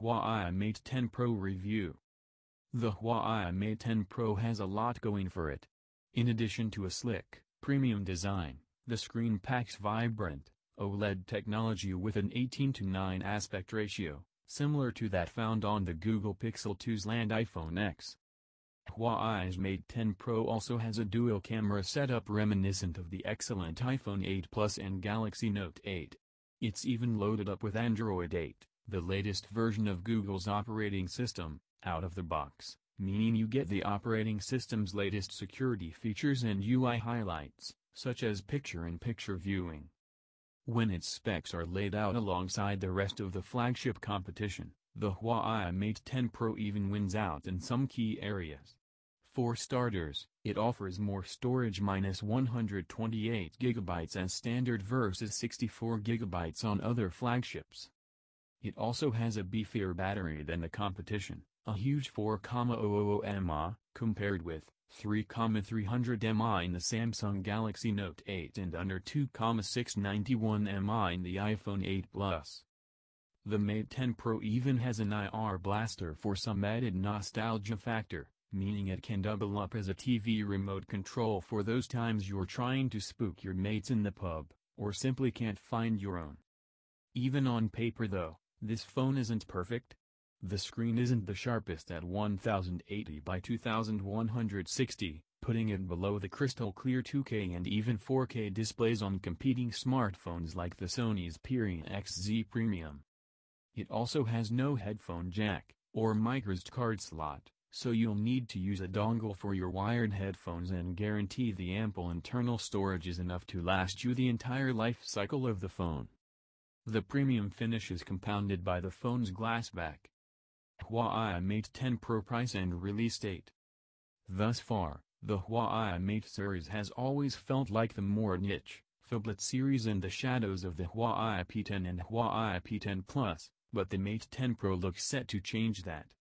Huawei Mate 10 Pro review. The Huawei Mate 10 Pro has a lot going for it. In addition to a slick, premium design, the screen packs vibrant, OLED technology with an 18:9 aspect ratio, similar to that found on the Google Pixel 2's and iPhone X. Huawei's Mate 10 Pro also has a dual-camera setup reminiscent of the excellent iPhone 8 Plus and Galaxy Note 8. It's even loaded up with Android 8, the latest version of Google's operating system, out of the box, meaning you get the operating system's latest security features and UI highlights, such as picture-in-picture viewing. When its specs are laid out alongside the rest of the flagship competition, the Huawei Mate 10 Pro even wins out in some key areas. For starters, it offers more storage, -128GB as standard versus 64GB on other flagships. It also has a beefier battery than the competition, a huge 4,000 mAh, compared with 3,300 mAh in the Samsung Galaxy Note 8 and under 2,691 mAh in the iPhone 8 Plus. The Mate 10 Pro even has an IR blaster for some added nostalgia factor, meaning it can double up as a TV remote control for those times you're trying to spook your mates in the pub, or simply can't find your own. Even on paper though, this phone isn't perfect. The screen isn't the sharpest at 1080 by 2160, putting it below the crystal clear 2K and even 4K displays on competing smartphones like the Sony's Xperia XZ Premium. It also has no headphone jack, or microSD card slot, so you'll need to use a dongle for your wired headphones and guarantee the ample internal storage is enough to last you the entire life cycle of the phone. The premium finish is compounded by the phone's glass back. Huawei Mate 10 Pro price and release date. Thus far, the Huawei Mate series has always felt like the more niche, phablet series in the shadows of the Huawei P10 and Huawei P10 Plus, but the Mate 10 Pro looks set to change that.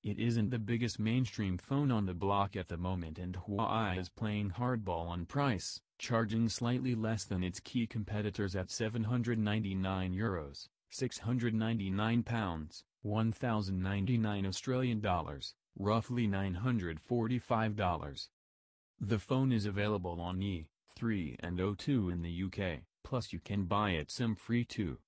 It isn't the biggest mainstream phone on the block at the moment, and Huawei is playing hardball on price, charging slightly less than its key competitors at €799, £699, 1,099 Australian dollars, roughly $945. The phone is available on E3 and O2 in the UK, plus you can buy it SIM-free too.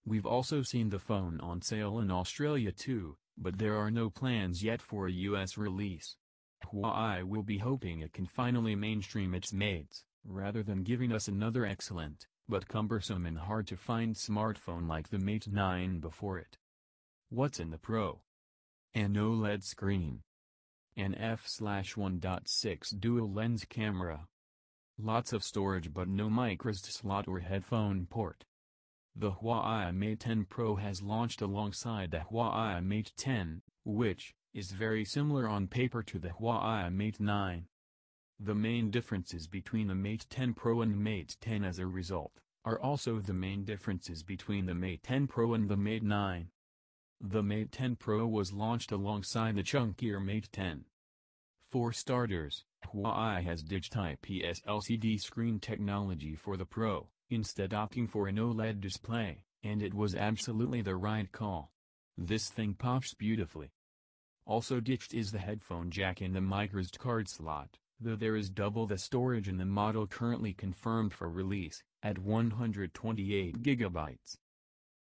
We've also seen the phone on sale in Australia too, but there are no plans yet for a US release. Huawei will be hoping it can finally mainstream its mates, rather than giving us another excellent, but cumbersome and hard-to-find smartphone like the Mate 9 before it. What's in the Pro? An OLED screen. An f/1.6 dual-lens camera. Lots of storage but no microSD slot or headphone port. The Huawei Mate 10 Pro has launched alongside the Huawei Mate 10, which is very similar on paper to the Huawei Mate 9. The main differences between the Mate 10 Pro and Mate 10 as a result, are also the main differences between the Mate 10 Pro and the Mate 9. The Mate 10 Pro was launched alongside the chunkier Mate 10. For starters, Huawei has ditched IPS LCD screen technology for the Pro, instead opting for an OLED display, and it was absolutely the right call. This thing pops beautifully. Also ditched is the headphone jack in the microSD card slot, though there is double the storage in the model currently confirmed for release, at 128GB.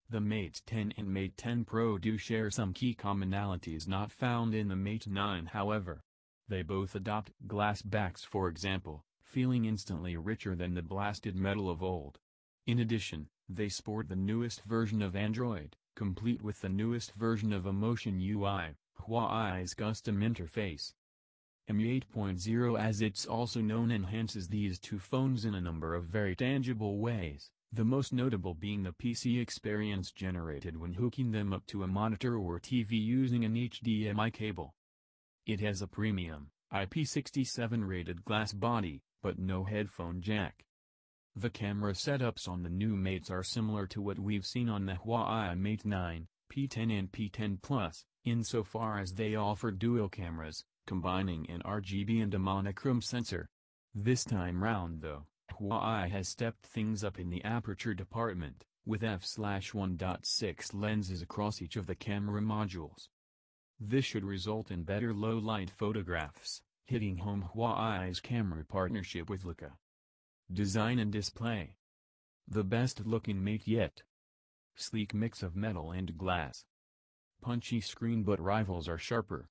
The Mate 10 and Mate 10 Pro do share some key commonalities not found in the Mate 9 however. They both adopt glass backs, for example, feeling instantly richer than the blasted metal of old. In addition, they sport the newest version of Android, complete with the newest version of Emotion UI, Huawei's custom interface. MI 8.0 as it's also known enhances these two phones in a number of very tangible ways, the most notable being the PC experience generated when hooking them up to a monitor or TV using an HDMI cable. It has a premium, IP67 rated glass body, but no headphone jack. The camera setups on the new Mates are similar to what we've seen on the Huawei Mate 9, P10 and P10 Plus, insofar as they offer dual cameras, combining an RGB and a monochrome sensor. This time round though, Huawei has stepped things up in the aperture department, with f/1.6 lenses across each of the camera modules. This should result in better low-light photographs, hitting home Huawei's camera partnership with Leica. Design and display. The best-looking Mate yet. Sleek mix of metal and glass. Punchy screen, but rivals are sharper.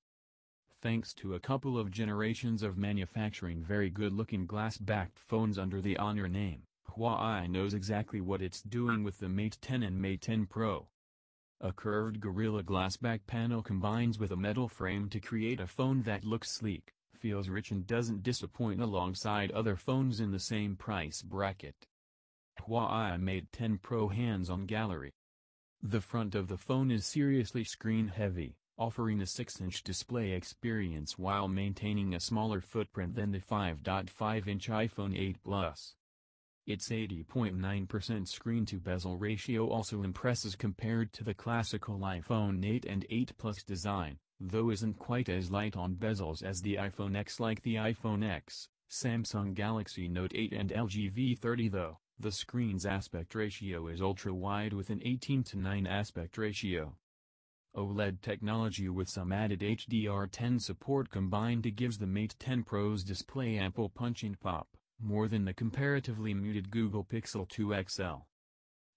Thanks to a couple of generations of manufacturing very good-looking glass-backed phones under the Honor name, Huawei knows exactly what it's doing with the Mate 10 and Mate 10 Pro. A curved Gorilla Glass back panel combines with a metal frame to create a phone that looks sleek, feels rich and doesn't disappoint alongside other phones in the same price bracket. Huawei Mate 10 Pro hands-on gallery. The front of the phone is seriously screen-heavy, offering a 6-inch display experience while maintaining a smaller footprint than the 5.5-inch iPhone 8 Plus. Its 80.9% screen-to-bezel ratio also impresses compared to the classical iPhone 8 and 8 Plus design, though isn't quite as light on bezels as the iPhone X. Like the iPhone X, Samsung Galaxy Note 8 and LG V30 though, the screen's aspect ratio is ultra-wide with an 18:9 aspect ratio. OLED technology with some added HDR10 support combined gives the Mate 10 Pro's display ample punch and pop, more than the comparatively muted Google Pixel 2 XL.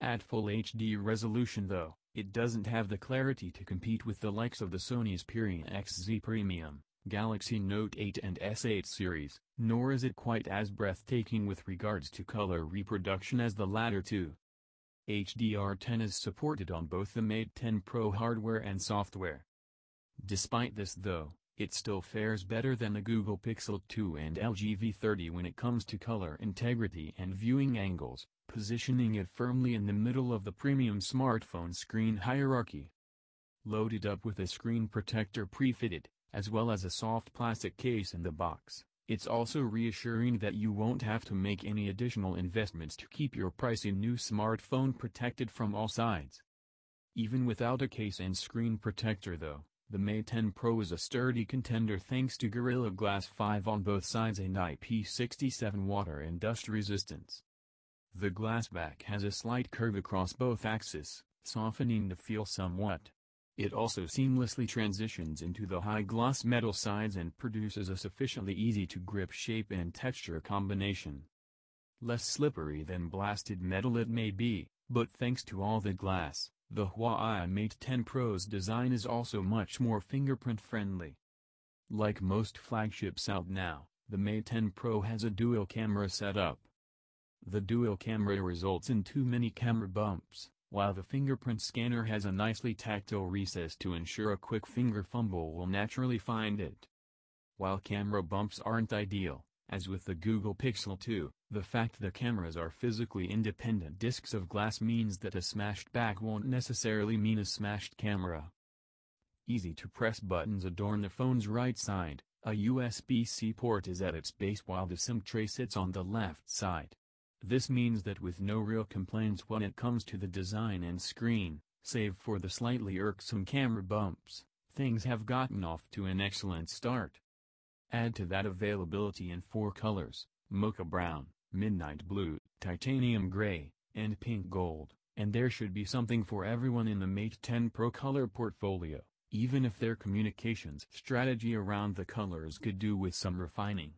At full HD resolution though, it doesn't have the clarity to compete with the likes of the Sony's Xperia XZ Premium, Galaxy Note 8 and S8 series, nor is it quite as breathtaking with regards to color reproduction as the latter two. HDR10 is supported on both the Mate 10 Pro hardware and software. Despite this though, it still fares better than the Google Pixel 2 and LG V30 when it comes to color integrity and viewing angles, positioning it firmly in the middle of the premium smartphone screen hierarchy. Loaded up with a screen protector pre-fitted, as well as a soft plastic case in the box, it's also reassuring that you won't have to make any additional investments to keep your pricey new smartphone protected from all sides. Even without a case and screen protector though, the Mate 10 Pro is a sturdy contender thanks to Gorilla Glass 5 on both sides and IP67 water and dust resistance. The glass back has a slight curve across both axes, softening the feel somewhat. It also seamlessly transitions into the high-gloss metal sides and produces a sufficiently easy-to-grip shape and texture combination. Less slippery than blasted metal it may be, but thanks to all the glass, the Huawei Mate 10 Pro's design is also much more fingerprint-friendly. Like most flagships out now, the Mate 10 Pro has a dual-camera setup. The dual camera results in too many camera bumps, while the fingerprint scanner has a nicely tactile recess to ensure a quick finger fumble will naturally find it. While camera bumps aren't ideal, as with the Google Pixel 2, the fact the cameras are physically independent discs of glass means that a smashed back won't necessarily mean a smashed camera. Easy-to-press buttons adorn the phone's right side, a USB-C port is at its base while the SIM tray sits on the left side. This means that with no real complaints when it comes to the design and screen, save for the slightly irksome camera bumps, things have gotten off to an excellent start. Add to that availability in 4 colors, mocha brown, midnight blue, titanium gray, and pink gold, and there should be something for everyone in the Mate 10 Pro color portfolio, even if their communications strategy around the colors could do with some refining.